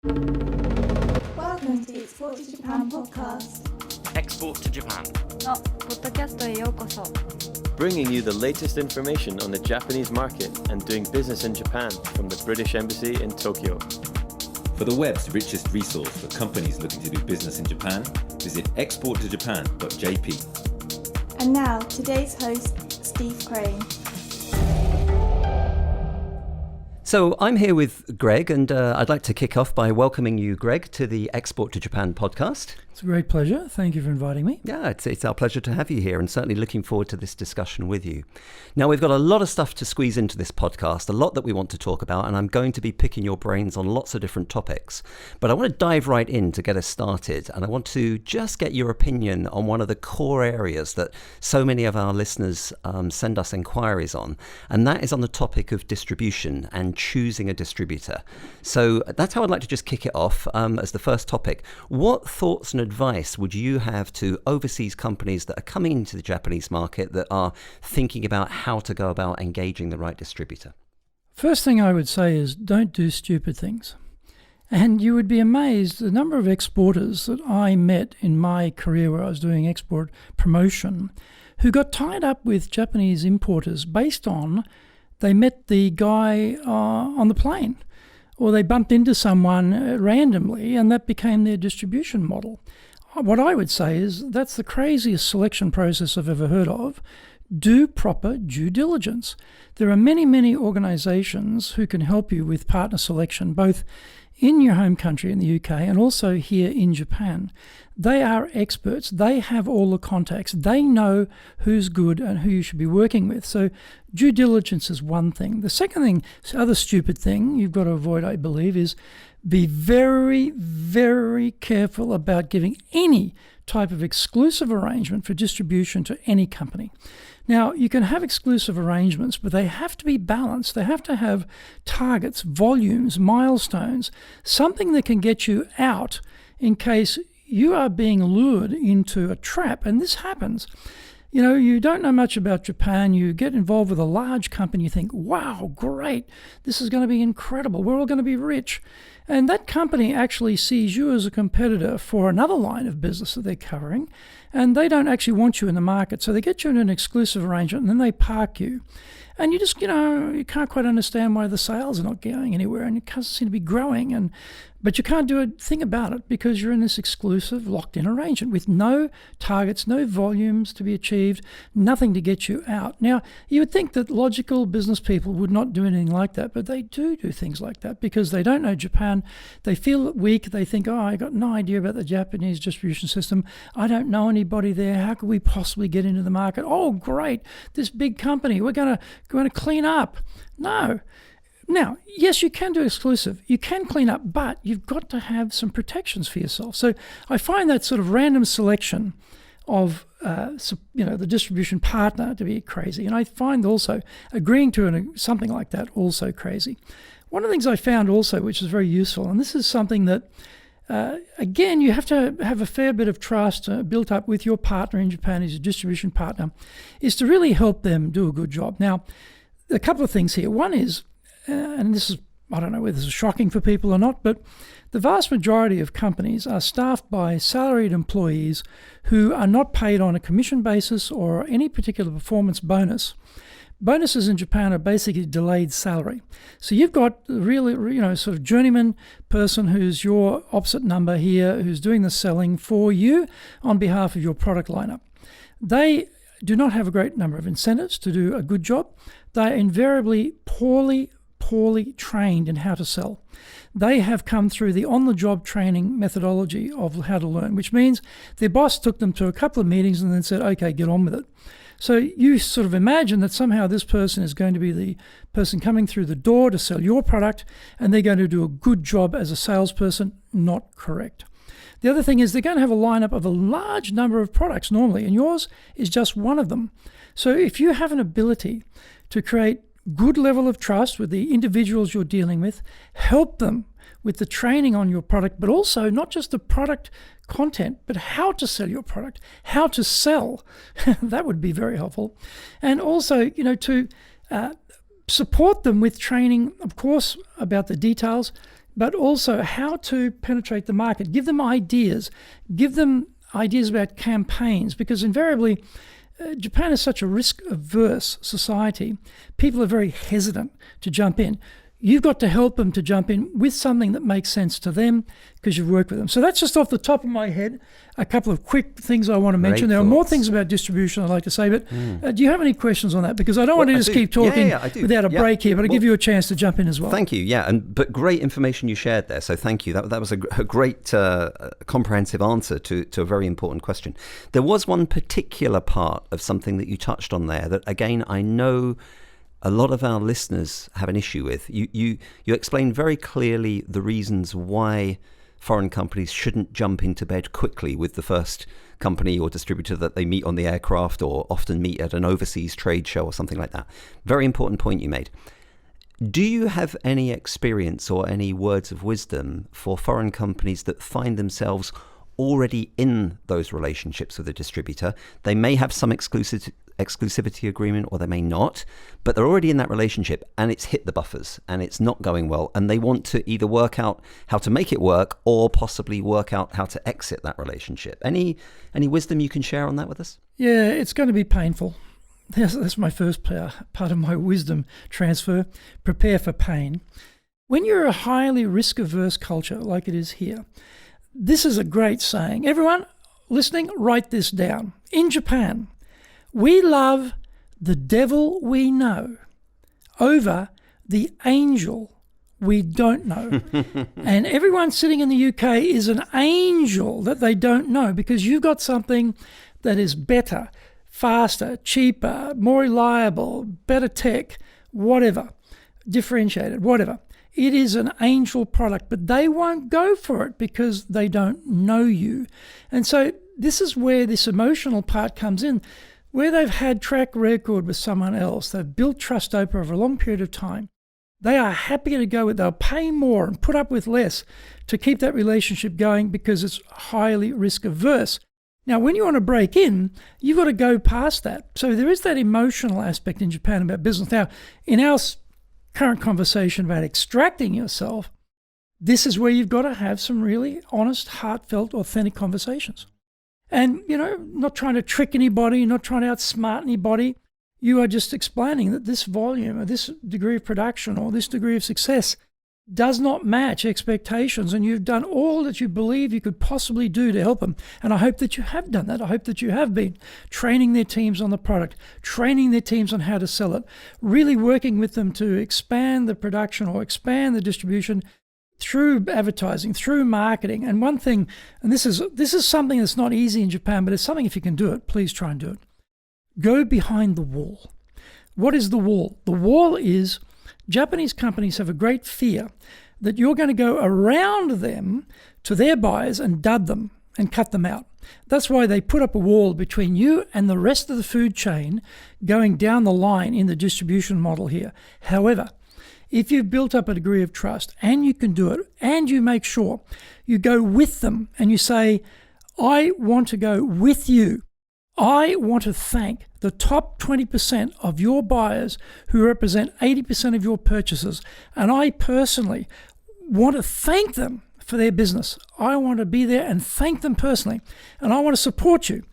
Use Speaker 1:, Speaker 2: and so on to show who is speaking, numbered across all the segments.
Speaker 1: Welcome to the Export to Japan podcast.
Speaker 2: Export to Japan.
Speaker 3: のポッドキャストへようこそ。
Speaker 4: Bringing you the latest information on the Japanese market and doing business in Japan from the British Embassy in Tokyo.
Speaker 5: For the web's richest resource for companies looking to do business in Japan, visit exporttojapan.jp.
Speaker 1: And now, today's host, Steve Crane.
Speaker 6: So I'm here with Greg, and I'd like to kick off by welcoming you, Greg, to the Export to Japan podcast.
Speaker 7: It's a great pleasure. Thank you for inviting me.
Speaker 6: Yeah, it's our pleasure to have you here, and certainly looking forward to this discussion with you. Now, we've got a lot of stuff to squeeze into this podcast, a lot that we want to talk about, and I'm going to be picking your brains on lots of different topics. But I want to dive right in to get us started, and I want to just get your opinion on one of the core areas that so many of our listeners send us inquiries on, and that is on the topic of distribution and choosing a distributor. So that's how I'd like to just kick it off as the first topic. What thoughts and advice would you have to overseas companies that are coming into the Japanese market that are thinking about how to go about engaging the right distributor?
Speaker 7: First thing I would say is don't do stupid things. And you would be amazed the number of exporters that I met in my career where I was doing export promotion who got tied up with Japanese importers based on they met the guy on the plane, or they bumped into someone randomly, and that became their distribution model. What I would say is that's the craziest selection process I've ever heard of. Do proper due diligence. There are many, many organizations who can help you with partner selection, both in your home country in the UK and also here in Japan. They are experts. They have all the contacts. They know who's good and who you should be working with. So due diligence is one thing. The second thing, other stupid thing you've got to avoid, I believe, is be very, very careful about giving any type of exclusive arrangement for distribution to any company. Now, you can have exclusive arrangements, but they have to be balanced. They have to have targets, volumes, milestones, something that can get you out in case you are being lured into a trap. And this happens. You know, you don't know much about Japan. You get involved with a large company. You think, wow, great. This is going to be incredible. We're all going to be rich. And that company actually sees you as a competitor for another line of business that they're covering. And they don't actually want you in the market. So they get you in an exclusive arrangement and then they park you. And you just, you can't quite understand why the sales are not going anywhere and it doesn't seem to be growing. But you can't do a thing about it because you're in this exclusive, locked-in arrangement with no targets, no volumes to be achieved, nothing to get you out. Now, you would think that logical business people would not do anything like that, but they do things like that because they don't know Japan. They feel weak. They think, I got no idea about the Japanese distribution system. I don't know anybody there. How could we possibly get into the market? Oh, great, this big company. We're going to clean up. No. Now, yes, you can do exclusive. You can clean up, but you've got to have some protections for yourself. So I find that sort of random selection of the distribution partner to be crazy. And I find also agreeing to something like that also crazy. One of the things I found also, which is very useful, and this is something that, again, you have to have a fair bit of trust built up with your partner in Japan as your distribution partner, is to really help them do a good job. Now, a couple of things here. One is, and this is, I don't know whether this is shocking for people or not, but the vast majority of companies are staffed by salaried employees who are not paid on a commission basis or any particular performance bonus. Bonuses in Japan are basically delayed salary. So you've got really, sort of journeyman person who's your opposite number here, who's doing the selling for you on behalf of your product lineup. They do not have a great number of incentives to do a good job. They are invariably poorly trained in how to sell. They have come through the on-the-job training methodology of how to learn, which means their boss took them to a couple of meetings and then said, okay, get on with it. So you sort of imagine that somehow this person is going to be the person coming through the door to sell your product and they're going to do a good job as a salesperson. Not correct. The other thing is they're going to have a lineup of a large number of products normally, and yours is just one of them. So if you have an ability to create good level of trust with the individuals you're dealing with, help them with the training on your product, but also not just the product content, but how to sell your product, how to sell. That would be very helpful. And also, to support them with training, of course, about the details, but also how to penetrate the market. Give them ideas. Give them ideas about campaigns, because invariably Japan is such a risk-averse society. People are very hesitant to jump in. You've got to help them to jump in with something that makes sense to them because you've worked with them. So that's just off the top of my head, a couple of quick things I want to mention. There are more things about distribution I'd like to say, but do you have any questions on that? Because I don't want to just keep talking without a break here, but I give you a chance to jump in as well.
Speaker 6: Thank you. Yeah, but great information you shared there. So thank you. That was a great comprehensive answer to a very important question. There was one particular part of something that you touched on there that, again, I know a lot of our listeners have an issue with. You explained very clearly the reasons why foreign companies shouldn't jump into bed quickly with the first company or distributor that they meet on the aircraft, or often meet at an overseas trade show or something like that. Very important point you made. Do you have any experience or any words of wisdom for foreign companies that find themselves already in those relationships with a distributor? They may have some exclusivity agreement, or they may not, but they're already in that relationship and it's hit the buffers and it's not going well, and they want to either work out how to make it work or possibly work out how to exit that relationship. Any wisdom you can share on that with us?
Speaker 7: Yeah, it's going to be painful. That's my first part of my wisdom transfer. Prepare for pain. When you're a highly risk-averse culture like it is here, this is a great saying. Everyone listening, write this down. In Japan, we love the devil we know over the angel we don't know. And everyone sitting in the UK is an angel that they don't know, because you've got something that is better, faster, cheaper, more reliable, better tech, whatever, differentiated, whatever. It is an angel product, but they won't go for it because they don't know you. And so this is where this emotional part comes in, where they've had track record with someone else. They've built trust over a long period of time. They are happy to go with, they'll pay more and put up with less to keep that relationship going because it's highly risk averse. Now, when you want to break in, you've got to go past that. So there is that emotional aspect in Japan about business. Now, in our current conversation about extracting yourself, this is where you've got to have some really honest, heartfelt, authentic conversations. And, not trying to trick anybody, not trying to outsmart anybody. You are just explaining that this volume or this degree of production or this degree of success does not match expectations, and you've done all that you believe you could possibly do to help them. And I hope that you have done that. I hope that you have been training their teams on the product, training their teams on how to sell it, really working with them to expand the production or expand the distribution through advertising, through marketing. And one thing, and this is something that's not easy in Japan, but it's something, if you can do it, please try and do it. Go behind the wall. What is the wall? The wall is Japanese companies have a great fear that you're going to go around them to their buyers and dud them and cut them out. That's why they put up a wall between you and the rest of the food chain going down the line in the distribution model here. However, if you've built up a degree of trust and you can do it, and you make sure you go with them and you say, I want to go with you. I want to thank the top 20% of your buyers who represent 80% of your purchases. And I personally want to thank them for their business. I want to be there and thank them personally. And I want to support you.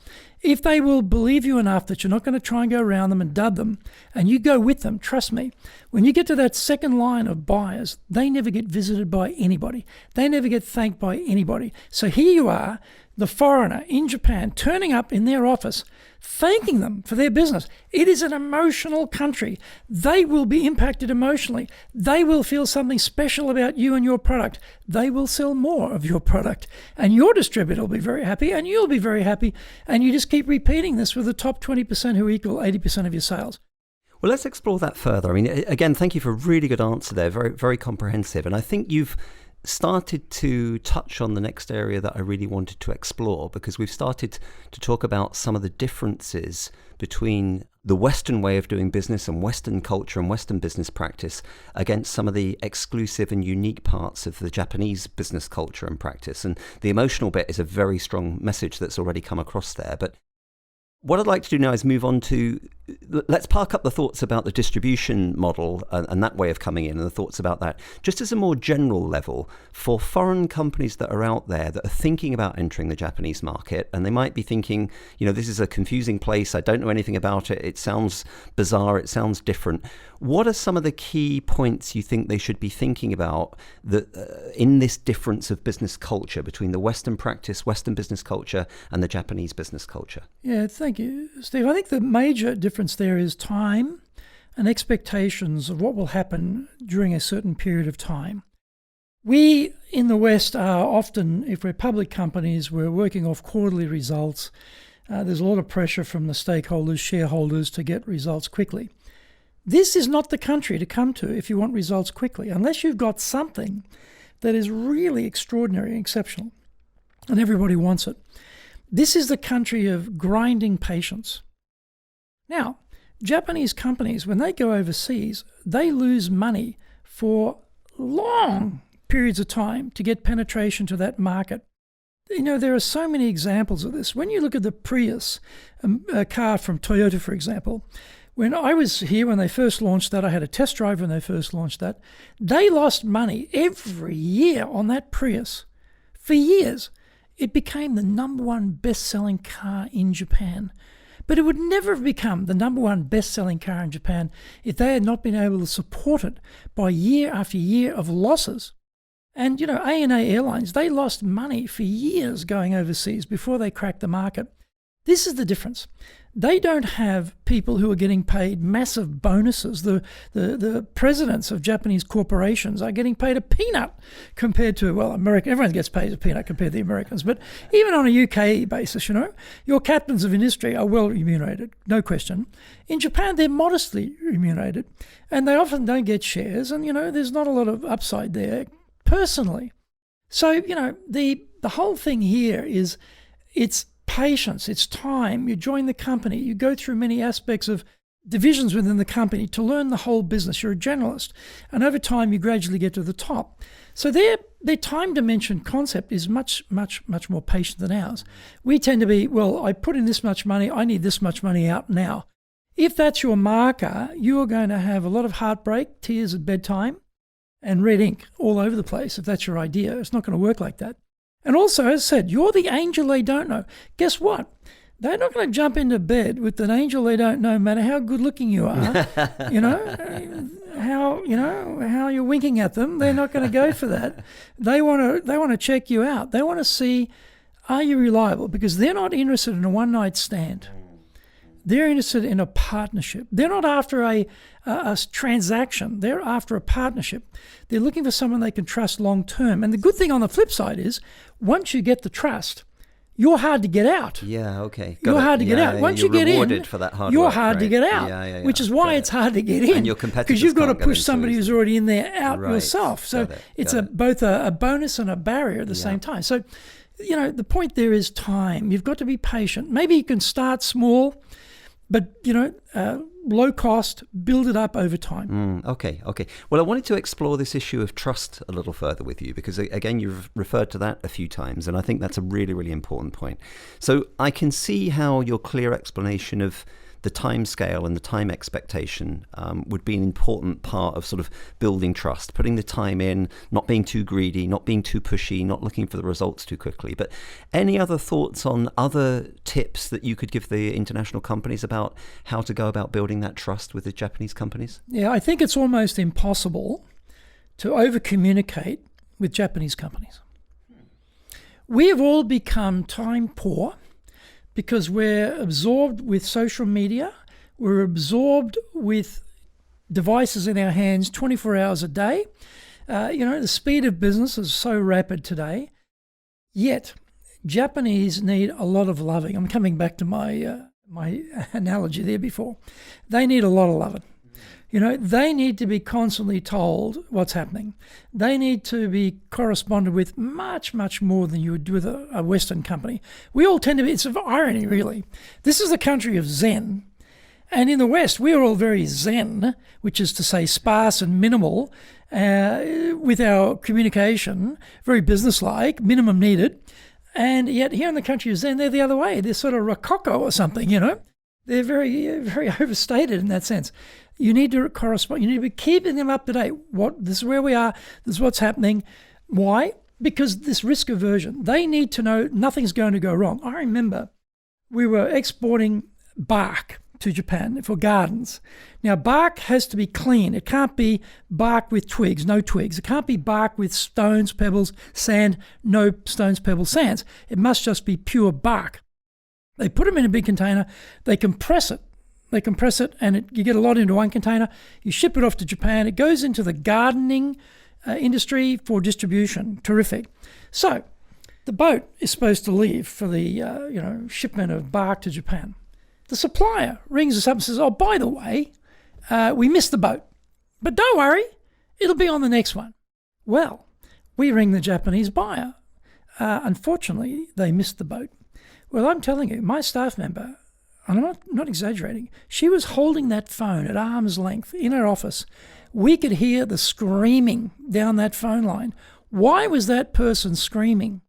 Speaker 7: If they will believe you enough that you're not going to try and go around them and dud them, and you go with them, trust me, when you get to that second line of buyers, they never get visited by anybody. They never get thanked by anybody. So here you are, the foreigner in Japan, turning up in their office, thanking them for their business. It is an emotional country. They will be impacted emotionally. They will feel something special about you and your product. They will sell more of your product. And your distributor will be very happy, and you'll be very happy. And you just keep repeating this with the top 20% who equal 80% of your sales.
Speaker 6: Well, let's explore that further. I mean, again, thank you for a really good answer there. Very, very comprehensive. And I think you've started to touch on the next area that I really wanted to explore, because we've started to talk about some of the differences between the Western way of doing business and Western culture and Western business practice against some of the exclusive and unique parts of the Japanese business culture and practice. And the emotional bit is a very strong message that's already come across there. But what I'd like to do now is move on to let's park up the thoughts about the distribution model and that way of coming in and the thoughts about that. Just as a more general level, for foreign companies that are out there that are thinking about entering the Japanese market, and they might be thinking, this is a confusing place, I don't know anything about it, it sounds bizarre, it sounds different. What are some of the key points you think they should be thinking about in this difference of business culture between the Western practice, Western business culture, and the Japanese business culture?
Speaker 7: Yeah, thank you, Steve. I think the major difference there is time and expectations of what will happen during a certain period of time. We in the West are often, if we're public companies, we're working off quarterly results. There's a lot of pressure from the stakeholders, shareholders, to get results quickly. This is not the country to come to if you want results quickly, unless you've got something that is really extraordinary and exceptional, and everybody wants it. This is the country of grinding patience. Now, Japanese companies, when they go overseas, they lose money for long periods of time to get penetration to that market. There are so many examples of this. When you look at the Prius, a car from Toyota, for example, when I was here, when they first launched that, I had a test drive when they first launched that, they lost money every year on that Prius for years. It became the #1 best-selling car in Japan. But it would never have become the #1 best-selling car in Japan if they had not been able to support it by year after year of losses. And, ANA Airlines, they lost money for years going overseas before they cracked the market. This is the difference. They don't have people who are getting paid massive bonuses. The presidents of Japanese corporations are getting paid a peanut compared to, America. Everyone gets paid a peanut compared to the Americans. But even on a UK basis, your captains of industry are well remunerated, no question. In Japan, they're modestly remunerated, and they often don't get shares. And, there's not a lot of upside there personally. So, the whole thing here is it's patience, it's time. You join the company, you go through many aspects of divisions within the company to learn the whole business. You're a generalist, and over time you gradually get to the top. So their time dimension concept is much, much, much more patient than ours. We tend to be, I put in this much money, I need this much money out now. If that's your marker, you're going to have a lot of heartbreak, tears at bedtime, and red ink all over the place. If that's your idea, it's not going to work like that. And also, as I said, you're the angel they don't know. Guess what? They're not going to jump into bed with an angel they don't know, no matter how good looking you are. How you're winking at them. They're not going to go for that. They want to check you out. They want to see, are you reliable? Because they're not interested in a one-night stand. They're interested in a partnership. They're not after a transaction. They're after a partnership. They're looking for someone they can trust long term. And the good thing on the flip side is, once you get the trust, you're hard to get out.
Speaker 6: Yeah, okay.
Speaker 7: You're hard to get out. Once you get in,
Speaker 6: for that hard
Speaker 7: you're
Speaker 6: work,
Speaker 7: hard to get out, which is why it's hard to get in.
Speaker 6: And your competitors
Speaker 7: because you've got to
Speaker 6: can't get
Speaker 7: push
Speaker 6: in
Speaker 7: somebody
Speaker 6: so
Speaker 7: who's
Speaker 6: easily.
Speaker 7: already in there out yourself. So it's both a bonus and a barrier at the same time. So, the point there is time. You've got to be patient. Maybe you can start small, but, low cost, build it up over time.
Speaker 6: Okay. Well, I wanted to explore this issue of trust a little further with you because, again, you've referred to that a few times, and I think that's a really, really important point. So I can see how your clear explanation of the time scale and the time expectation would be an important part of sort of building trust, putting the time in, not being too greedy, not being too pushy, not looking for the results too quickly. But any other thoughts on other tips that you could give the international companies about how to go about building that trust with the Japanese companies?
Speaker 7: Yeah, I think it's almost impossible to over-communicate with Japanese companies. We have all become time poor because we're absorbed with social media, we're absorbed with devices in our hands 24 hours a day. The speed of business is so rapid today. Yet, Japanese need a lot of loving. I'm coming back to my analogy there before. They need a lot of loving. They need to be constantly told what's happening. They need to be corresponded with much, much more than you would do with a Western company. We all tend to be, it's an irony really. This is the country of Zen. And in the West, we are all very Zen, which is to say sparse and minimal with our communication, very businesslike, minimum needed. And yet here in the country of Zen, they're the other way. They're sort of Rococo or something, They're very, very overstated in that sense. You need to correspond. You need to be keeping them up to date. This is where we are. This is what's happening. Why? Because this risk aversion. They need to know nothing's going to go wrong. I remember we were exporting bark to Japan for gardens. Now, bark has to be clean. It can't be bark with twigs, no twigs. It can't be bark with stones, pebbles, sand, no stones, pebbles, sands. It must just be pure bark. They put them in a big container. They compress it. And you get a lot into one container. You ship it off to Japan. It goes into the gardening industry for distribution. Terrific. So the boat is supposed to leave for the shipment of bark to Japan. The supplier rings us up and says, "Oh, by the way, we missed the boat. But don't worry, it'll be on the next one." Well, we ring the Japanese buyer. Unfortunately, they missed the boat. Well, I'm telling you, my staff member, and I'm not exaggerating, she was holding that phone at arm's length in her office. We could hear the screaming down that phone line. Why was that person screaming?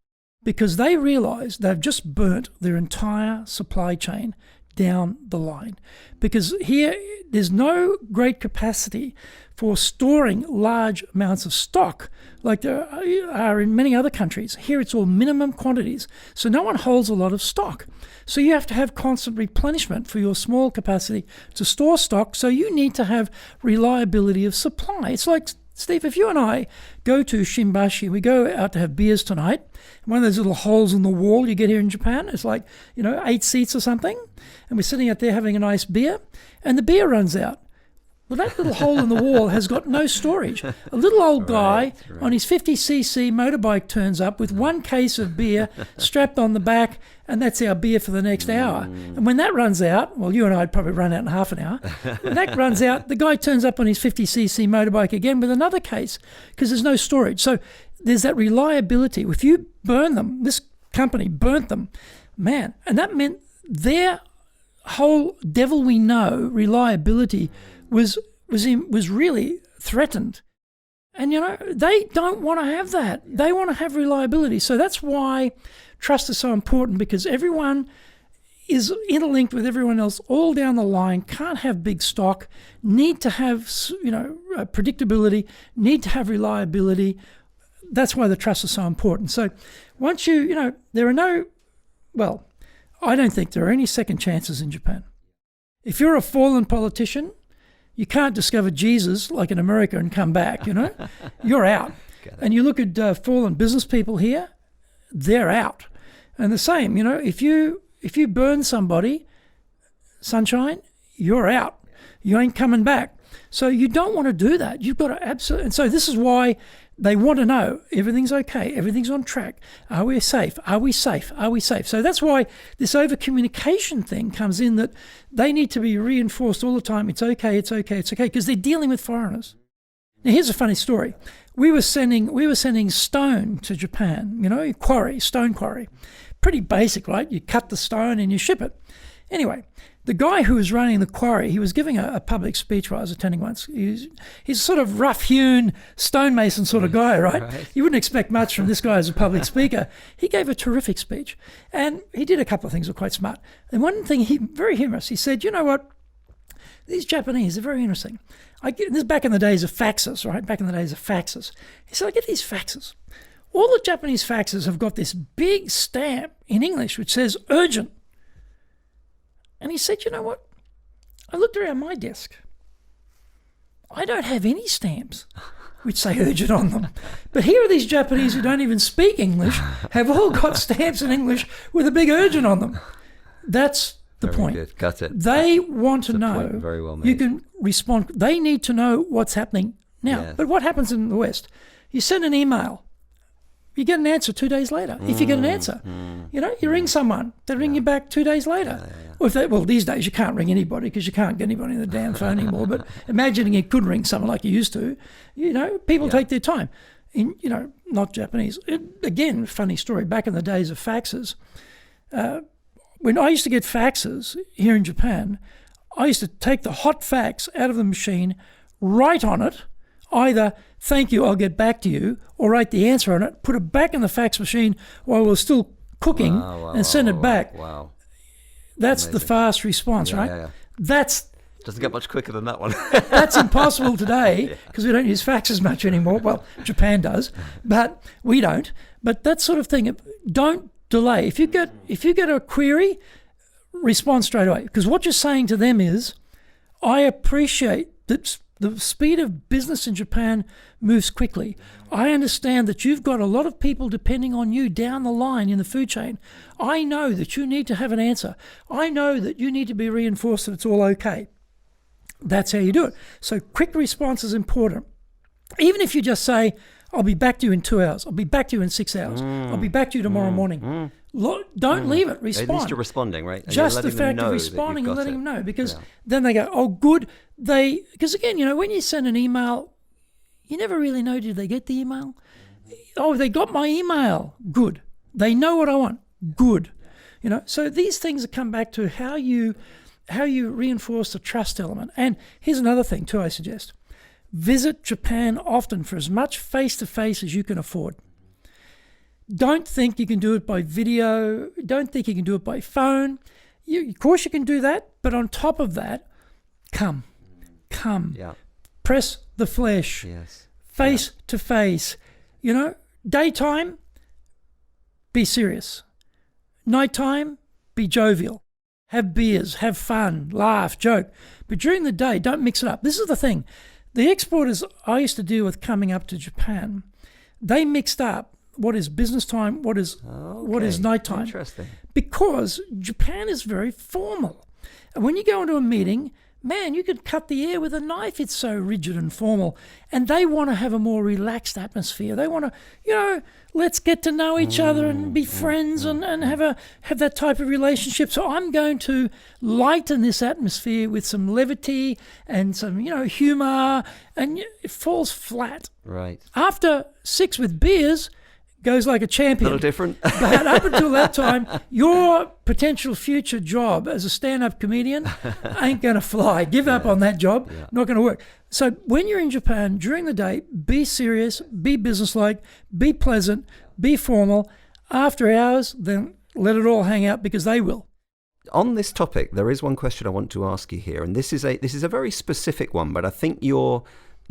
Speaker 7: Because they realized they've just burnt their entire supply chain down the line. Because here, there's no great capacity for storing large amounts of stock like there are in many other countries. Here it's all minimum quantities, so no one holds a lot of stock. So you have to have constant replenishment for your small capacity to store stock, so you need to have reliability of supply. It's like, Steve, if you and I go to Shimbashi, we go out to have beers tonight, one of those little holes in the wall you get here in Japan, it's like, 8 seats or something, and we're sitting out there having a nice beer, and the beer runs out. Well, that little hole in the wall has got no storage. A little old guy on his 50cc motorbike turns up with one case of beer strapped on the back, and that's our beer for the next hour. And when that runs out, well, you and I would probably run out in half an hour. When that runs out, the guy turns up on his 50cc motorbike again with another case because there's no storage. So there's that reliability. If you burn them, this company burnt them, man, and that meant their whole devil we know reliability was really threatened. And, they don't want to have that. They want to have reliability. So that's why trust is so important, because everyone is interlinked with everyone else all down the line, can't have big stock, need to have, predictability, need to have reliability. That's why the trust is so important. So once there are I don't think there are any second chances in Japan. If you're a fallen politician, you can't discover Jesus like in America and come back, You're out. And you look at fallen business people here, they're out. And the same, if you burn somebody, sunshine, you're out. You ain't coming back. So you don't want to do that. You've got to absolutely. And so this is why they want to know everything's okay, everything's on track. Are we safe? Are we safe? Are we safe? So that's why this over-communication thing comes in, that they need to be reinforced all the time. It's okay, it's okay, it's okay, because they're dealing with foreigners. Now, here's a funny story. We were sending stone to Japan, stone quarry. Pretty basic, right? You cut the stone and you ship it. Anyway, the guy who was running the quarry, he was giving a public speech where I was attending once. He's sort of rough-hewn stonemason sort of guy, right? You wouldn't expect much from this guy as a public speaker. He gave a terrific speech, and he did a couple of things that were quite smart. And one thing, very humorous, he said, "You know what? These Japanese are very interesting. This is back in the days of faxes, right? Back in the days of faxes." He said, "I get these faxes. All the Japanese faxes have got this big stamp in English which says urgent." And he said, "You know what? I looked around my desk. I don't have any stamps which say urgent on them. But here are these Japanese who don't even speak English, have all got stamps in English with a big urgent on them." That's the point.
Speaker 6: Good. Got it.
Speaker 7: They want to know.
Speaker 6: Point very well made.
Speaker 7: You can respond. They need to know what's happening now.
Speaker 6: Yeah.
Speaker 7: But what happens in the West? You send an email. You get an answer 2 days later, if you get an answer. You ring someone, they ring you back 2 days later. Or these days you can't ring anybody because you can't get anybody on the damn phone anymore. But imagining you could ring someone like you used to, people take their time. Not Japanese. Again, funny story, back in the days of faxes, when I used to get faxes here in Japan, I used to take the hot fax out of the machine, write on it, either "thank you, I'll get back to you," or write the answer on it, put it back in the fax machine while we're still cooking, and send it back.
Speaker 6: Wow.
Speaker 7: That's the
Speaker 6: Amazing.
Speaker 7: fast response, right?
Speaker 6: Yeah.
Speaker 7: That's
Speaker 6: Doesn't get much quicker than that one.
Speaker 7: That's impossible today because we don't use fax as much anymore. Well, Japan does, but we don't. But that sort of thing, don't delay. If you get a query, respond straight away. Because what you're saying to them is, I appreciate that the speed of business in Japan moves quickly. I understand that you've got a lot of people depending on you down the line in the food chain. I know that you need to have an answer. I know that you need to be reinforced that it's all okay. That's how you do it. So quick response is important. Even if you just say, I'll be back to you in 2 hours. I'll be back to you in 6 hours. I'll be back to you tomorrow morning. Don't leave it. Respond.
Speaker 6: At least you're responding, right? And
Speaker 7: just
Speaker 6: you're
Speaker 7: the
Speaker 6: letting them
Speaker 7: fact of
Speaker 6: know
Speaker 7: responding
Speaker 6: that
Speaker 7: and
Speaker 6: you've
Speaker 7: letting
Speaker 6: got
Speaker 7: them know. Because
Speaker 6: Yeah.
Speaker 7: then they go, oh, good. Because again, when you send an email, you never really know, did they get the email? Oh, they got my email. Good. They know what I want. Good. So these things come back to how you reinforce the trust element. And here's another thing too, I suggest. Visit Japan often for as much face-to-face as you can afford. Don't think you can do it by video. Don't think you can do it by phone. Of course you can do that, but on top of that, come.
Speaker 6: Yeah.
Speaker 7: Press the flesh.
Speaker 6: Yes.
Speaker 7: Face-to-face. Daytime, be serious. Nighttime, be jovial. Have beers, have fun, laugh, joke. But during the day, don't mix it up. This is the thing. The exporters I used to deal with coming up to Japan, they mixed up what is business time, what is nighttime.
Speaker 6: Interesting.
Speaker 7: Because Japan is very formal. And when you go into a meeting, man, you could cut the air with a knife. It's so rigid and formal. And they want to have a more relaxed atmosphere. They want to, let's get to know each other and be friends and have that type of relationship. So I'm going to lighten this atmosphere with some levity and some, humor, and it falls flat.
Speaker 6: Right.
Speaker 7: After 6 with beers, goes like a champion.
Speaker 6: A little different.
Speaker 7: But up until that time, your potential future job as a stand-up comedian ain't going to fly. Give up on that job.
Speaker 6: Yeah.
Speaker 7: Not going to work. So when you're in Japan, during the day, be serious, be businesslike, be pleasant, be formal. After hours, then let it all hang out because they will.
Speaker 6: On this topic, there is one question I want to ask you here, and this is a very specific one, but I think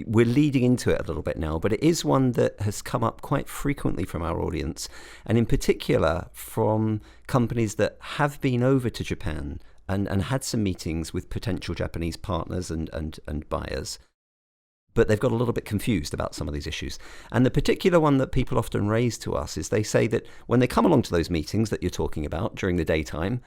Speaker 6: we're leading into it a little bit now, but it is one that has come up quite frequently from our audience, and in particular from companies that have been over to Japan and had some meetings with potential Japanese partners and buyers, but they've got a little bit confused about some of these issues. And the particular one that people often raise to us is they say that when they come along to those meetings that you're talking about during the daytime,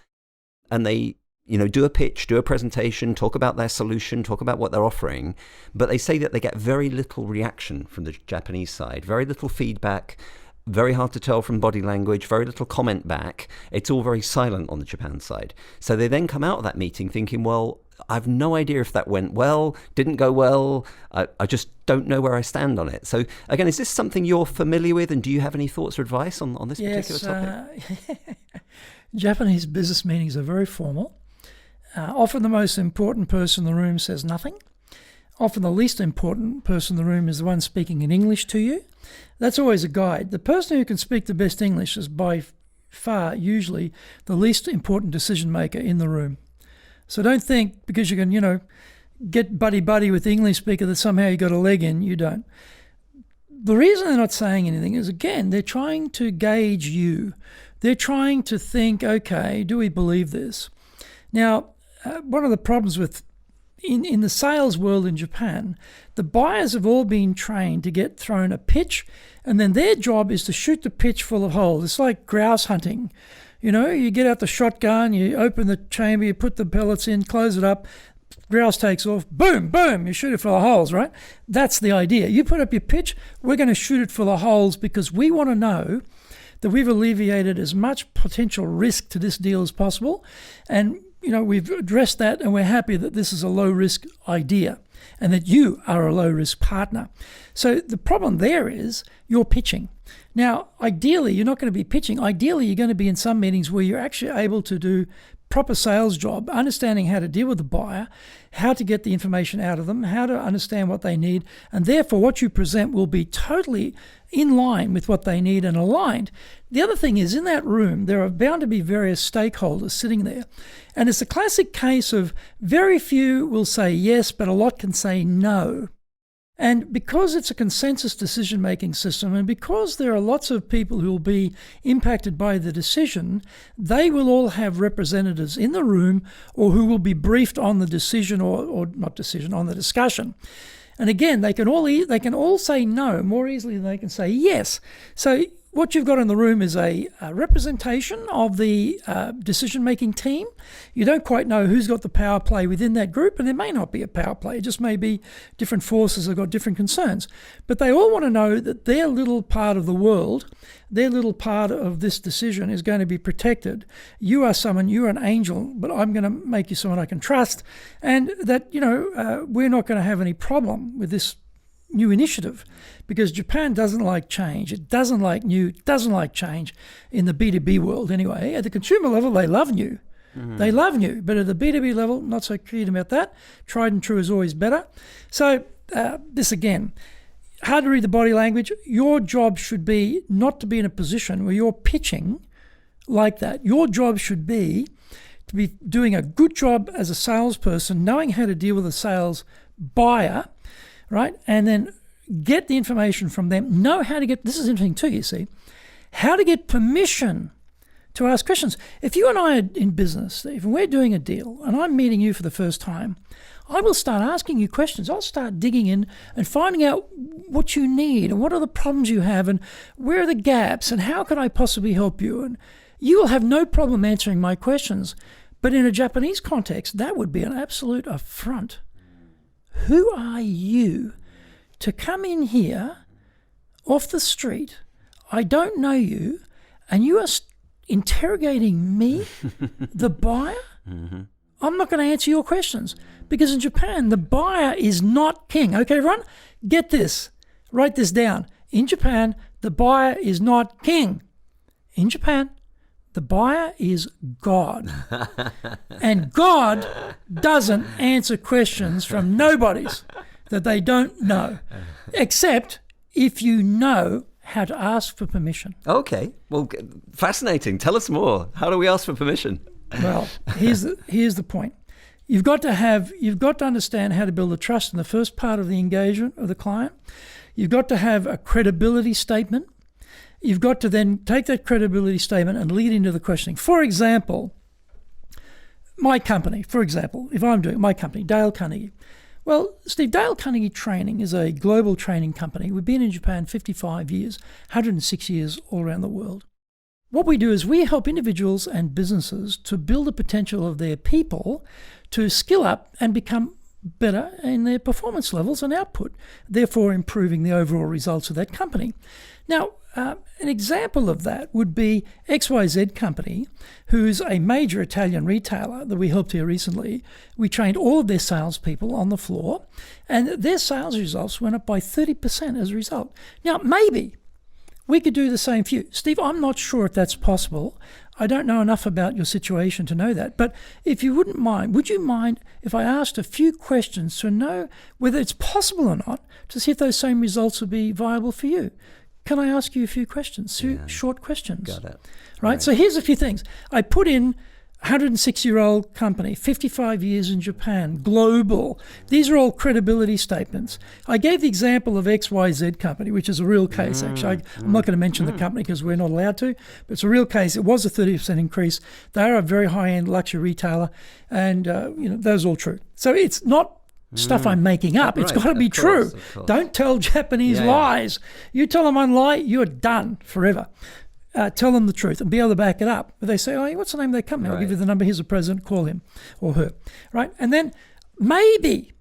Speaker 6: and they do a pitch, do a presentation, talk about their solution, talk about what they're offering, but they say that they get very little reaction from the Japanese side, very little feedback, very hard to tell from body language, very little comment back. It's all very silent on the Japan side. So they then come out of that meeting thinking, well, I've no idea if that went well, didn't go well, I just don't know where I stand on it. So again, is this something you're familiar with, and do you have any thoughts or advice on this particular topic?
Speaker 7: Japanese business meetings are very formal. Often the most important person in the room says nothing. Often the least important person in the room is the one speaking in English to you. That's always a guide. The person who can speak the best English is by far usually the least important decision maker in the room. So don't think because you can, get buddy-buddy with the English speaker that somehow you got a leg in. You don't. The reason they're not saying anything is, again, they're trying to gauge you. They're trying to think, okay, do we believe this? Now, one of the problems with in the sales world in Japan, the buyers have all been trained to get thrown a pitch, and then their job is to shoot the pitch full of holes. It's like grouse hunting. You get out the shotgun, you open the chamber, you put the pellets in, close it up, grouse takes off, boom, boom, you shoot it full of holes, right? That's the idea. You put up your pitch, we're going to shoot it full of holes because we want to know that we've alleviated as much potential risk to this deal as possible, and we've addressed that, and we're happy that this is a low-risk idea and that you are a low-risk partner. So the problem there is you're pitching. Now, ideally, you're not going to be pitching. Ideally, you're going to be in some meetings where you're actually able to do proper sales job, understanding how to deal with the buyer, how to get the information out of them, how to understand what they need, and therefore what you present will be totally in line with what they need and aligned. The other thing is, in that room, there are bound to be various stakeholders sitting there. And it's a classic case of very few will say yes, but a lot can say no. And because it's a consensus decision-making system, and because there are lots of people who will be impacted by the decision, they will all have representatives in the room or who will be briefed on the decision or not decision, on the discussion. And again, they can all say no more easily than they can say yes. So what you've got in the room is a representation of the decision-making team. You don't quite know who's got the power play within that group, and there may not be a power play. It just may be different forces have got different concerns. But they all want to know that their little part of the world, their little part of this decision is going to be protected. You are someone, you're an angel, but I'm going to make you someone I can trust. And that, we're not going to have any problem with this new initiative, because Japan doesn't like change. It doesn't like new, doesn't like change in the B2B world anyway. At the consumer level, they love new. Mm-hmm. They love new, but at the B2B level, not so keen about that. Tried and true is always better. So this again, hard to read the body language. Your job should be not to be in a position where you're pitching like that. Your job should be to be doing a good job as a salesperson, knowing how to deal with a sales buyer, right? And then get the information from them, know how to get, this is interesting too, you see, how to get permission to ask questions. If you and I are in business, Steve, and we're doing a deal, and I'm meeting you for the first time, I will start asking you questions. I'll start digging in and finding out what you need and what are the problems you have and where are the gaps and how can I possibly help you. And you will have no problem answering my questions. But in a Japanese context, that would be an absolute affront. Who are you to come in here off the street? I don't know you, and you are interrogating me, the buyer? Mm-hmm. I'm not going to answer your questions, because in Japan, the buyer is not king. Okay, everyone, get this. Write this down. In Japan, the buyer is not king. In Japan, the buyer is God. And God doesn't answer questions from nobodies that they don't know, except if you know how to ask for permission.
Speaker 6: Okay. Well, fascinating. Tell us more. How do we ask for permission?
Speaker 7: Well, here's the point. You've got to understand how to build the trust in the first part of the engagement of the client. You've got to have a credibility statement. You've got to then take that credibility statement and lead into the questioning. For example, my company, if I'm doing my company, Dale Carnegie. Well, Steve, Dale Carnegie Training is a global training company. We've been in Japan 55 years, 106 years all around the world. What we do is we help individuals and businesses to build the potential of their people to skill up and become better in their performance levels and output, therefore improving the overall results of that company. Now, an example of that would be XYZ Company, who's a major Italian retailer that we helped here recently. We trained all of their salespeople on the floor, and their sales results went up by 30% as a result. Now, maybe we could do the same for you. Steve, I'm not sure if that's possible. I don't know enough about your situation to know that. But if you wouldn't mind, would you mind if I asked a few questions to know whether it's possible or not, to see if those same results would be viable for you? Can I ask you a few questions, short questions?
Speaker 6: Got it.
Speaker 7: Right, so here's a few things. I put in 106-year-old company, 55 years in Japan, global. These are all credibility statements. I gave the example of XYZ Company, which is a real case, actually. I'm not going to mention the company because we're not allowed to, but it's a real case. It was a 30% increase. They are a very high-end luxury retailer, and those are all true. So it's not stuff I'm making up. It's got to be true. Don't tell Japanese lies. You tell them one lie, you're done forever. Tell them the truth and be able to back it up. But they say, oh, what's the name of their company? I'll give you the number. Here's the president. Call him or her. Right? And then maybe,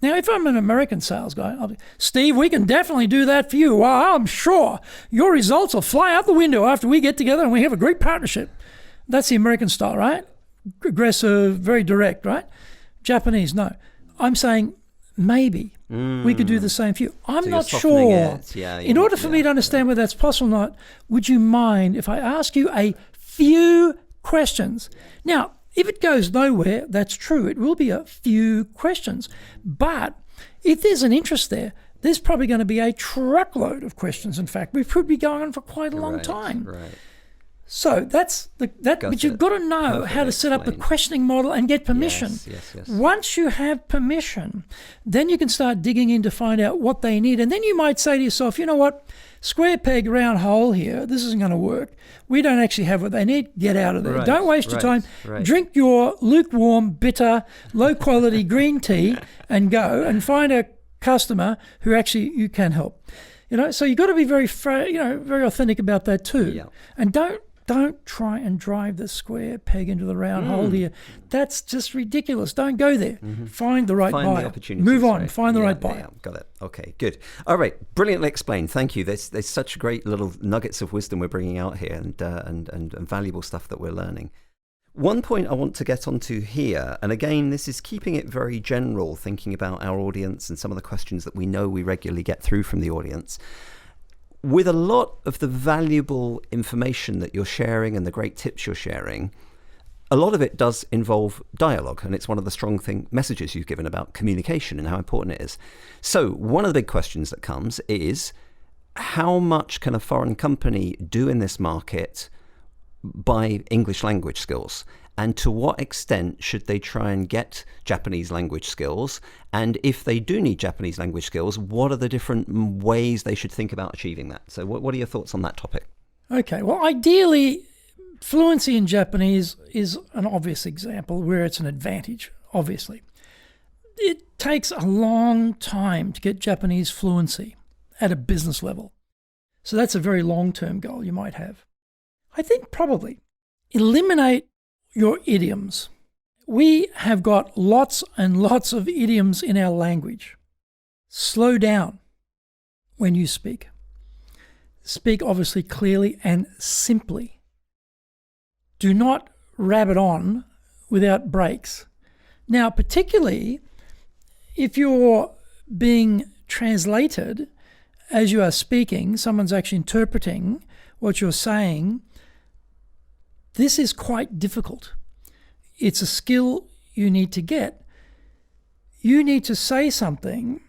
Speaker 7: now if I'm an American sales guy, I'll be, Steve, we can definitely do that for you. Well, I'm sure your results will fly out the window after we get together and we have a great partnership. That's the American style, right? Aggressive, very direct, right? Japanese, no. I'm saying maybe we could do the same for you. I'm not sure. In order for me to understand whether that's possible or not, would you mind if I ask you a few questions? Now, If it goes nowhere, that's true. It will be a few questions. But if there's an interest there, there's probably going to be a truckload of questions. In fact, we could be going on for quite a long time.
Speaker 6: Right.
Speaker 7: So that's but you've got to know how to set up the questioning model and get permission.
Speaker 6: Yes.
Speaker 7: Once you have permission, then you can start digging in to find out what they need. And then you might say to yourself, you know what, square peg, round hole here, this isn't going to work. We don't actually have what they need. Get out of there.
Speaker 6: Right,
Speaker 7: Don't waste your time.
Speaker 6: right.
Speaker 7: Drink your lukewarm, bitter, low-quality green tea and go and find a customer who actually you can help. So you've got to be very authentic about that too.
Speaker 6: Yeah.
Speaker 7: And don't try and drive the square peg into the round hole here. That's just ridiculous. Don't go there. Find the right buyer.
Speaker 6: Find the opportunities.
Speaker 7: Move on.
Speaker 6: Right?
Speaker 7: Find the right buyer.
Speaker 6: Yeah, got it. Okay, good. All right, brilliantly explained. Thank you. There's such great little nuggets of wisdom we're bringing out here, and valuable stuff that we're learning. One point I want to get onto here, and again, this is keeping it very general, thinking about our audience and some of the questions that we know we regularly get through from the audience. With a lot of the valuable information that you're sharing and the great tips you're sharing, a lot of it does involve dialogue, and it's one of the strong messages you've given about communication and how important it is. So one of the big questions that comes is, how much can a foreign company do in this market by English language skills? And to what extent should they try and get Japanese language skills? And if they do need Japanese language skills, what are the different ways they should think about achieving that? So what are your thoughts on that topic?
Speaker 7: Okay, well, ideally, fluency in Japanese is an obvious example where it's an advantage, obviously. It takes a long time to get Japanese fluency at a business level. So that's a very long-term goal you might have. I think probably eliminate your idioms. We have got lots and lots of idioms in our language. Slow down when you speak. Speak obviously clearly and simply. Do not rabbit on without breaks. Now, particularly if you're being translated as you are speaking, someone's actually interpreting what you're saying, this is quite difficult. It's a skill you need to get. You need to say something,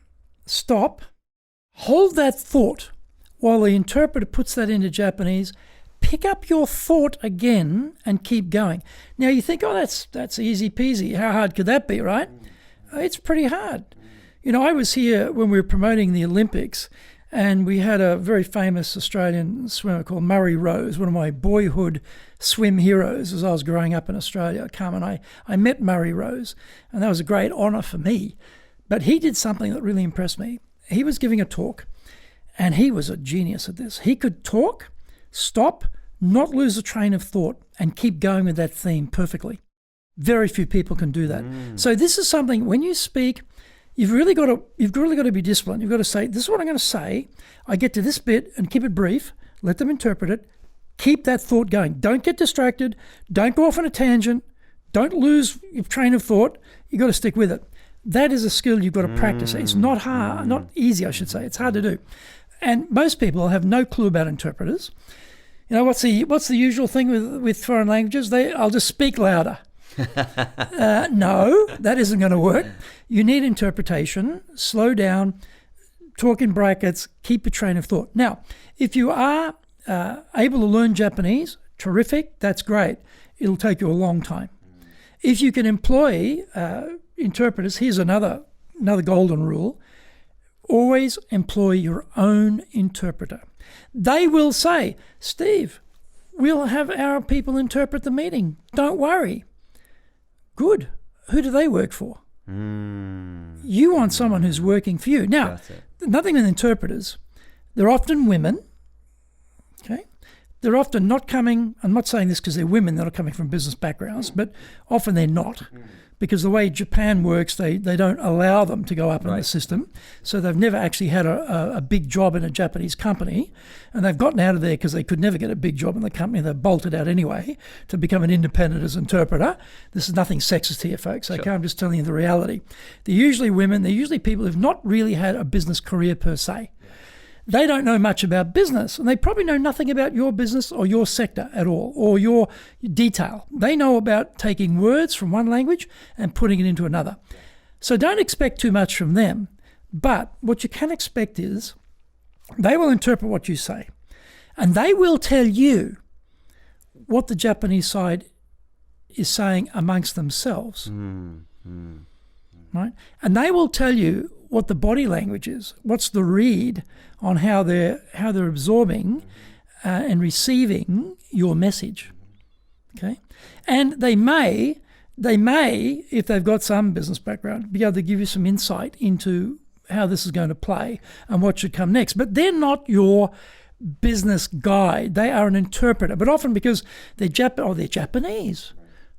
Speaker 7: stop, hold that thought while the interpreter puts that into Japanese, pick up your thought again and keep going. Now you think, oh, that's easy peasy. How hard could that be, right? It's pretty hard. I was here when we were promoting the Olympics, and we had a very famous Australian swimmer called Murray Rose, one of my boyhood swim heroes as I was growing up in Australia. I met Murray Rose, and that was a great honour for me. But he did something that really impressed me. He was giving a talk, and he was a genius at this. He could talk, stop, not lose a train of thought, and keep going with that theme perfectly. Very few people can do that. So this is something, when you speak, you've really got to be disciplined. You've got to say, this is what I'm going to say. I get to this bit and keep it brief. Let them interpret it. Keep that thought going. Don't get distracted. Don't go off on a tangent. Don't lose your train of thought. You've got to stick with it. That is a skill you've got to practice. It's not hard, not easy, I should say. It's hard to do. And most people have no clue about interpreters. What's the usual thing with foreign languages? I'll just speak louder. No, that isn't going to work. You need interpretation. Slow down, talk in brackets, keep your train of thought. Now, if you are able to learn Japanese, terrific, that's great. It'll take you a long time. If you can employ interpreters, here's another golden rule. Always employ your own interpreter. They will say, Steve, we'll have our people interpret the meeting. Don't worry. Good. Who do they work for? You want someone who's working for you. Now, nothing with interpreters. They're often women. Okay? They're often not coming, I'm not saying this because they're women, they're not coming from business backgrounds, but often they're not. Because the way Japan works, they don't allow them to go up in the system. So they've never actually had a big job in a Japanese company. And they've gotten out of there because they could never get a big job in the company. They bolted out anyway to become an independent as interpreter. This is nothing sexist here, folks. Okay, I'm just telling you the reality. They're usually women. They're usually people who've not really had a business career per se. they don't know much about business, and they probably know nothing about your business or your sector at all, or your detail. They know about taking words from one language and putting it into another. So don't expect too much from them. But what you can expect is they will interpret what you say, and they will tell you what the Japanese side is saying amongst themselves. Right? And they will tell you what the body language is, what's the read on how they're absorbing and receiving your message. Okay? And they may, if they've got some business background, be able to give you some insight into how this is going to play and what should come next. But they're not your business guide. They are an interpreter. But often because they're Japanese.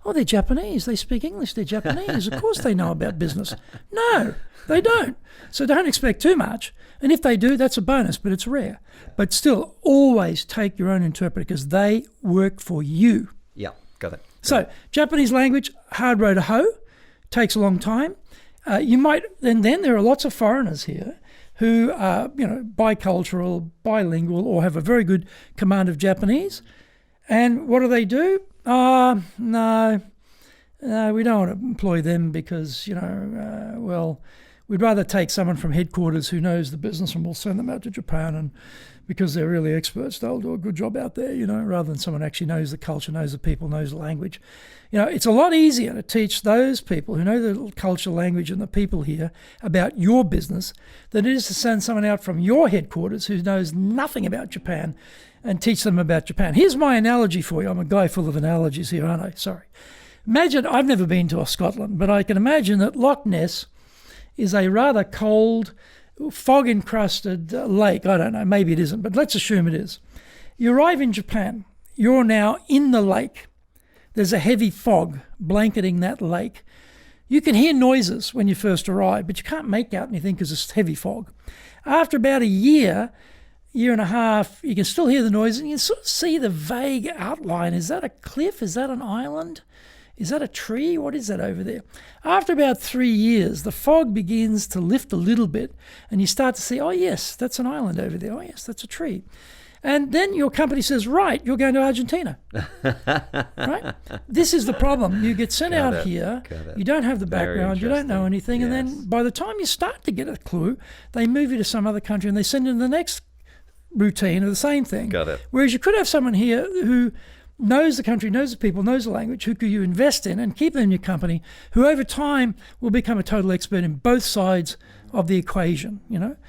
Speaker 7: Oh, they're Japanese. They speak English. They're Japanese. Of course they know about business. No, they don't. So don't expect too much. And if they do, that's a bonus, but it's rare. But still, always take your own interpreter because they work for you.
Speaker 6: Yeah, got it.
Speaker 7: So Japanese language, hard row to hoe, takes a long time. You might, then there are lots of foreigners here who are, bicultural, bilingual, or have a very good command of Japanese. And what do? No, we don't want to employ them because, we'd rather take someone from headquarters who knows the business and we'll send them out to Japan, and because they're really experts, they'll do a good job out there, rather than someone who actually knows the culture, knows the people, knows the language. It's a lot easier to teach those people who know the culture, language, and the people here about your business than it is to send someone out from your headquarters who knows nothing about Japan and teach them about Japan. Here's my analogy for you. I'm a guy full of analogies here, aren't I? Sorry. Imagine, I've never been to Scotland, but I can imagine that Loch Ness is a rather cold, fog-encrusted lake. I don't know, maybe it isn't, but let's assume it is. You arrive in Japan. You're now in the lake. There's a heavy fog blanketing that lake. You can hear noises when you first arrive, but you can't make out anything because it's heavy fog. After about a year and a half, you can still hear the noise, and you can sort of see the vague outline. Is that a cliff? Is that an island? Is that a tree? What is that over there? After about 3 years, the fog begins to lift a little bit, and you start to see, oh yes, that's an island over there. Oh yes, that's a tree. And then your company says, right, you're going to Argentina. Right? This is the problem. You get sent out here, you don't have the background, you don't know anything, and then by the time you start to get a clue, they move you to some other country and they send you to the next routine of the same thing.
Speaker 6: Got it.
Speaker 7: Whereas you could have someone here who knows the country, knows the people, knows the language, who could you invest in and keep them in your company, who over time will become a total expert in both sides of the equation,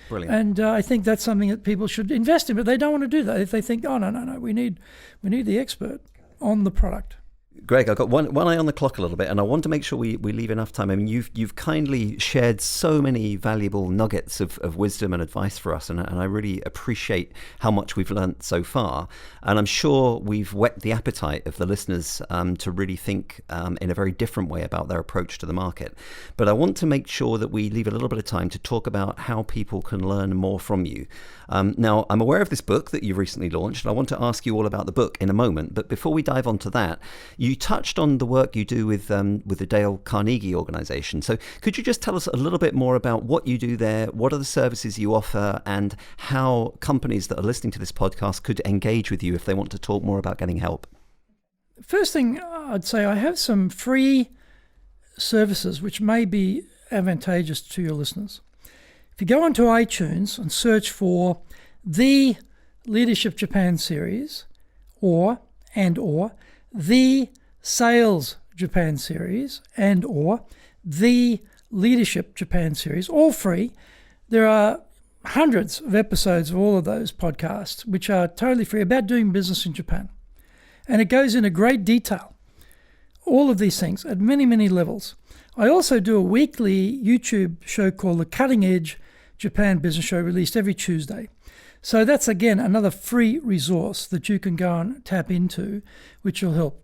Speaker 6: Brilliant.
Speaker 7: And I think that's something that people should invest in, but they don't want to do that. If they think, oh, no, we need the expert on the product.
Speaker 6: Greg, I've got one eye on the clock a little bit, and I want to make sure we leave enough time. I mean, you've kindly shared so many valuable nuggets of wisdom and advice for us, and I really appreciate how much we've learnt so far. And I'm sure we've whet the appetite of the listeners to really think in a very different way about their approach to the market. But I want to make sure that we leave a little bit of time to talk about how people can learn more from you. Now, I'm aware of this book that you've recently launched, and I want to ask you all about the book in a moment. But before we dive onto that, you touched on the work you do with the Dale Carnegie organization. So could you just tell us a little bit more about what you do there, what are the services you offer, and how companies that are listening to this podcast could engage with you if they want to talk more about getting help?
Speaker 7: First thing I'd say, I have some free services which may be advantageous to your listeners. If you go onto iTunes and search for the Leadership Japan series or the Sales Japan series or the Leadership Japan series, all free. There are hundreds of episodes of all of those podcasts which are totally free about doing business in Japan. And it goes into great detail, all of these things at many, many levels. I also do a weekly YouTube show called The Cutting Edge Japan Business Show, released every Tuesday. So that's, again, another free resource that you can go and tap into, which will help.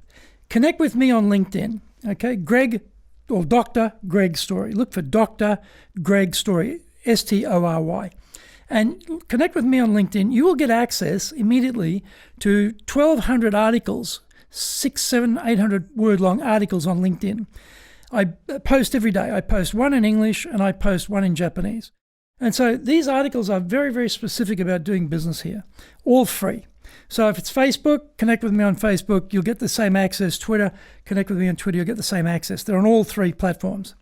Speaker 7: Connect with me on LinkedIn, okay? Greg, or Dr. Greg Story. Look for Dr. Greg Story, Story. And connect with me on LinkedIn. You will get access immediately to 1,200 articles, 600, 700, 800 word long articles on LinkedIn. I post every day. I post one in English and I post one in Japanese. And so these articles are very, very specific about doing business here, all free. So if it's Facebook, connect with me on Facebook, you'll get the same access. Twitter, connect with me on Twitter, you'll get the same access. They're on all three platforms.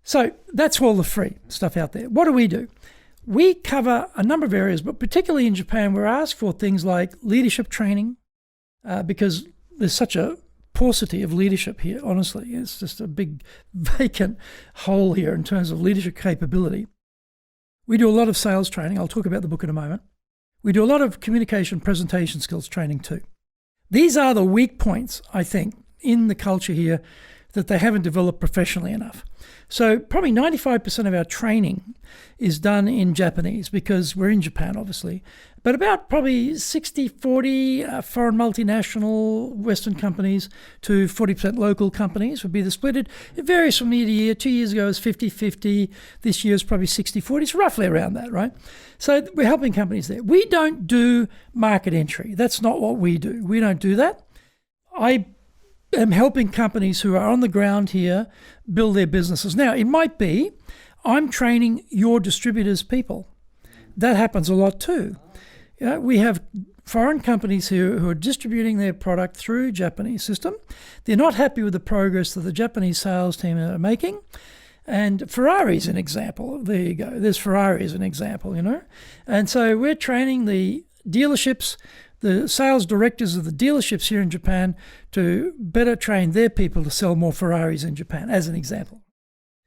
Speaker 7: So that's all the free stuff out there. What do? We cover a number of areas, but particularly in Japan, we're asked for things like leadership training, because there's such a paucity of leadership here, honestly. It's just a big vacant hole here in terms of leadership capability. We do a lot of sales training. I'll talk about the book in a moment. We do a lot of communication presentation skills training too. These are the weak points, I think, in the culture here that they haven't developed professionally enough. So probably 95% of our training is done in Japanese because we're in Japan, obviously. But about probably 60-40 foreign multinational Western companies to 40% local companies would be the split. It varies from year to year. 2 years ago it was 50-50. This year is probably 60-40. It's roughly around that, right? So we're helping companies there. We don't do market entry. That's not what we do. We don't do that. I am helping companies who are on the ground here build their businesses. Now, it might be I'm training your distributors' people. That happens a lot too. We have foreign companies here who are distributing their product through Japanese system. They're not happy with the progress that the Japanese sales team are making. And Ferrari's an example. There you go. There's Ferrari as an example, And so we're training the dealerships, the sales directors of the dealerships here in Japan to better train their people to sell more Ferraris in Japan, as an example.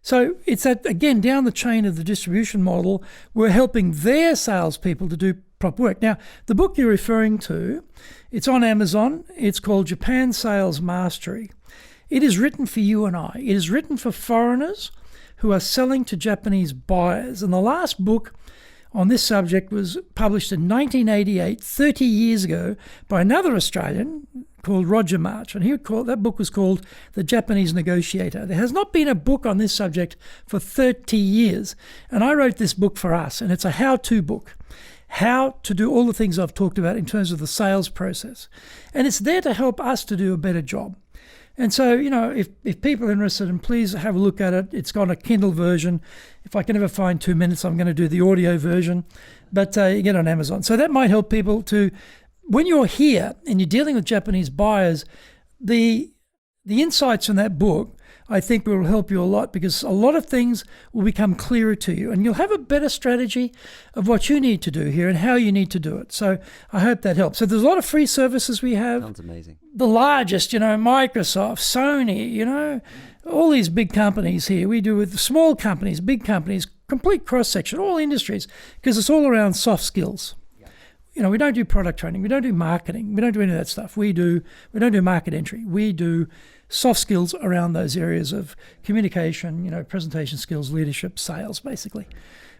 Speaker 7: So it's that, again, down the chain of the distribution model, we're helping their salespeople to do proper work. Now, the book you're referring to, it's on Amazon. It's called Japan Sales Mastery. It is written for you and I. It is written for foreigners who are selling to Japanese buyers. And the last book on this subject was published in 1988, 30 years ago, by another Australian called Roger March. And that book was called The Japanese Negotiator. There has not been a book on this subject for 30 years. And I wrote this book for us, and it's a how-to book. How to do all the things I've talked about in terms of the sales process. And it's there to help us to do a better job. And so, if people are interested, and please have a look at it. It's got a Kindle version. If I can ever find 2 minutes, I'm going to do the audio version. But you get it on Amazon. So that might help people to, when you're here and you're dealing with Japanese buyers, the insights in that book, I think, will help you a lot, because a lot of things will become clearer to you and you'll have a better strategy of what you need to do here and how you need to do it. So I hope that helps. So there's a lot of free services we have.
Speaker 6: Sounds amazing.
Speaker 7: The largest, Microsoft, Sony, all these big companies here. We do with small companies, big companies, complete cross-section, all industries, because it's all around soft skills. We don't do product training. We don't do marketing. We don't do any of that stuff. We don't do market entry. We do soft skills around those areas of communication, presentation skills, leadership, sales, basically.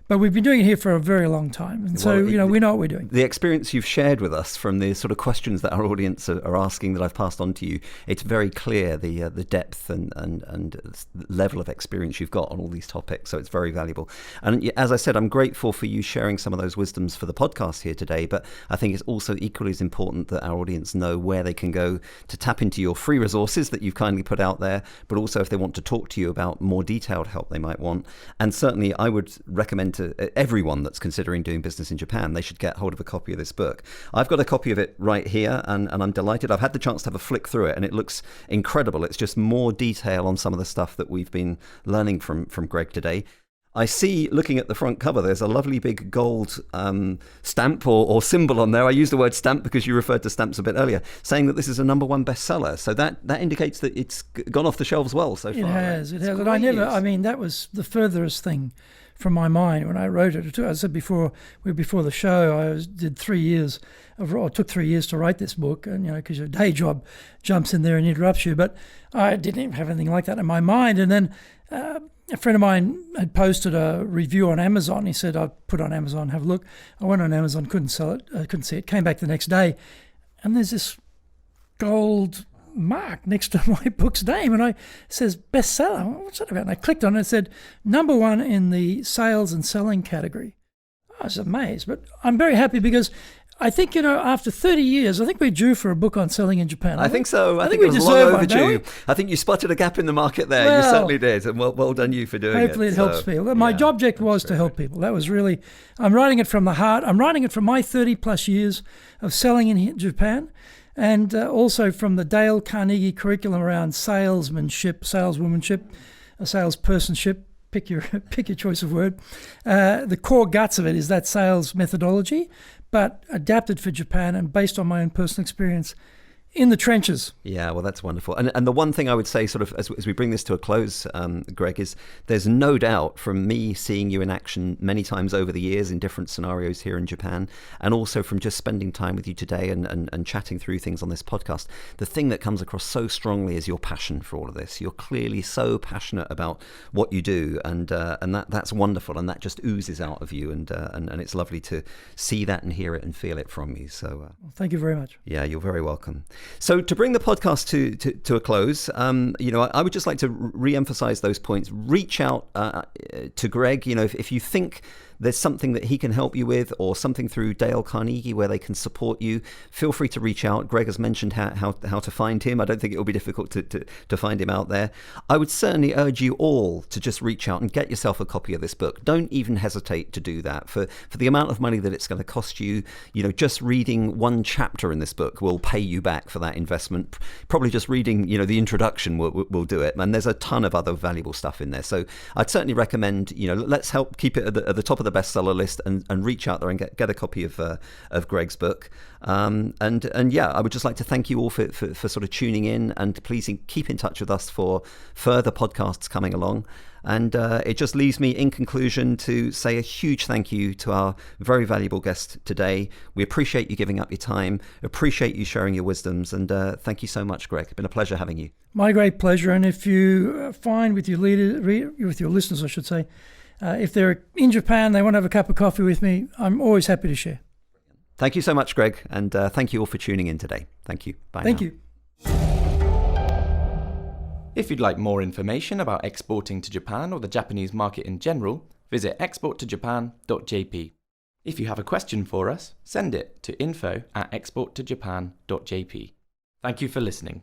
Speaker 7: But we've been doing it here for a very long time. And so, we know what we're doing.
Speaker 6: The experience you've shared with us from the sort of questions that our audience are asking that I've passed on to you, it's very clear the depth and level of experience you've got on all these topics. So it's very valuable. And as I said, I'm grateful for you sharing some of those wisdoms for the podcast here today. But I think it's also equally as important that our audience know where they can go to tap into your free resources that you've kindly put out there, but also if they want to talk to you about more detailed help they might want. And certainly I would recommend to everyone that's considering doing business in Japan, they should get hold of a copy of this book. I've got a copy of it right here, and I'm delighted. I've had the chance to have a flick through it, and it looks incredible. It's just more detail on some of the stuff that we've been learning from Greg today. I see, looking at the front cover, there's a lovely big gold stamp or symbol on there. I used the word stamp because you referred to stamps a bit earlier, saying that this is a #1 bestseller. So that indicates that it's gone off the shelves well so far.
Speaker 7: It has.
Speaker 6: Right?
Speaker 7: It has. And that was the furthest thing from my mind when I wrote it. I said before the show, I did 3 years took 3 years to write this book, and because your day job jumps in there and interrupts you. But I didn't even have anything like that in my mind. And then a friend of mine had posted a review on Amazon. He said, "I'll put on Amazon, have a look." I went on Amazon, couldn't sell it, couldn't see it. Came back the next day, and there's this gold mark next to my book's name, and it says bestseller. What's that about? And I clicked on it. It said #1 in the sales and selling category. I was amazed, but I'm very happy because I think, after 30 years, I think we're due for a book on selling in Japan.
Speaker 6: I think so. I think
Speaker 7: we
Speaker 6: it was long
Speaker 7: deserve one, don't
Speaker 6: overdue.
Speaker 7: we?
Speaker 6: I think you spotted a gap in the market there.
Speaker 7: Well,
Speaker 6: you certainly did. And well done you for doing it.
Speaker 7: Hopefully it helps people. My object was to help people. That was really, I'm writing it from the heart. I'm writing it from my 30 plus years of selling in Japan, and also from the Dale Carnegie curriculum around salesmanship, saleswomanship, salespersonship. Pick your choice of word. The core guts of it is that sales methodology, but adapted for Japan and based on my own personal experience in the trenches.
Speaker 6: Yeah, well, that's wonderful. And the one thing I would say sort of as we bring this to a close, Greg, is there's no doubt from me seeing you in action many times over the years in different scenarios here in Japan, and also from just spending time with you today and chatting through things on this podcast, the thing that comes across so strongly is your passion for all of this. You're clearly so passionate about what you do, and that's wonderful, and that just oozes out of you, and it's lovely to see that and hear it and feel it from you. So
Speaker 7: Well, thank you very much.
Speaker 6: Yeah, you're very welcome. So to bring the podcast to a close, I would just like to re-emphasize those points. Reach out to Greg. If you think there's something that he can help you with, or something through Dale Carnegie where they can support you, feel free to reach out. Greg has mentioned how to find him. I don't think it will be difficult to find him out there. I would certainly urge you all to just reach out and get yourself a copy of this book. Don't even hesitate to do that. For the amount of money that it's going to cost you, just reading one chapter in this book will pay you back for that investment. Probably just reading, the introduction will do it. And there's a ton of other valuable stuff in there. So I'd certainly recommend, let's help keep it at the top of the bestseller list, and reach out there and get a copy of Greg's book. I would just like to thank you all for sort of tuning in, and please keep in touch with us for further podcasts coming along. And it just leaves me in conclusion to say a huge thank you to our very valuable guest today. We appreciate you giving up your time, appreciate you sharing your wisdoms, and thank you so much, Greg. It's been a pleasure having you.
Speaker 7: My great pleasure. And if you find with your listeners, I should say, if they're in Japan, they want to have a cup of coffee with me, I'm always happy to share.
Speaker 6: Thank you so much, Greg. And thank you all for tuning in today. Thank you. Bye now.
Speaker 7: Thank you.
Speaker 2: If you'd like more information about exporting to Japan or the Japanese market in general, visit exporttojapan.jp. If you have a question for us, send it to info@exporttojapan.jp. Thank you for listening.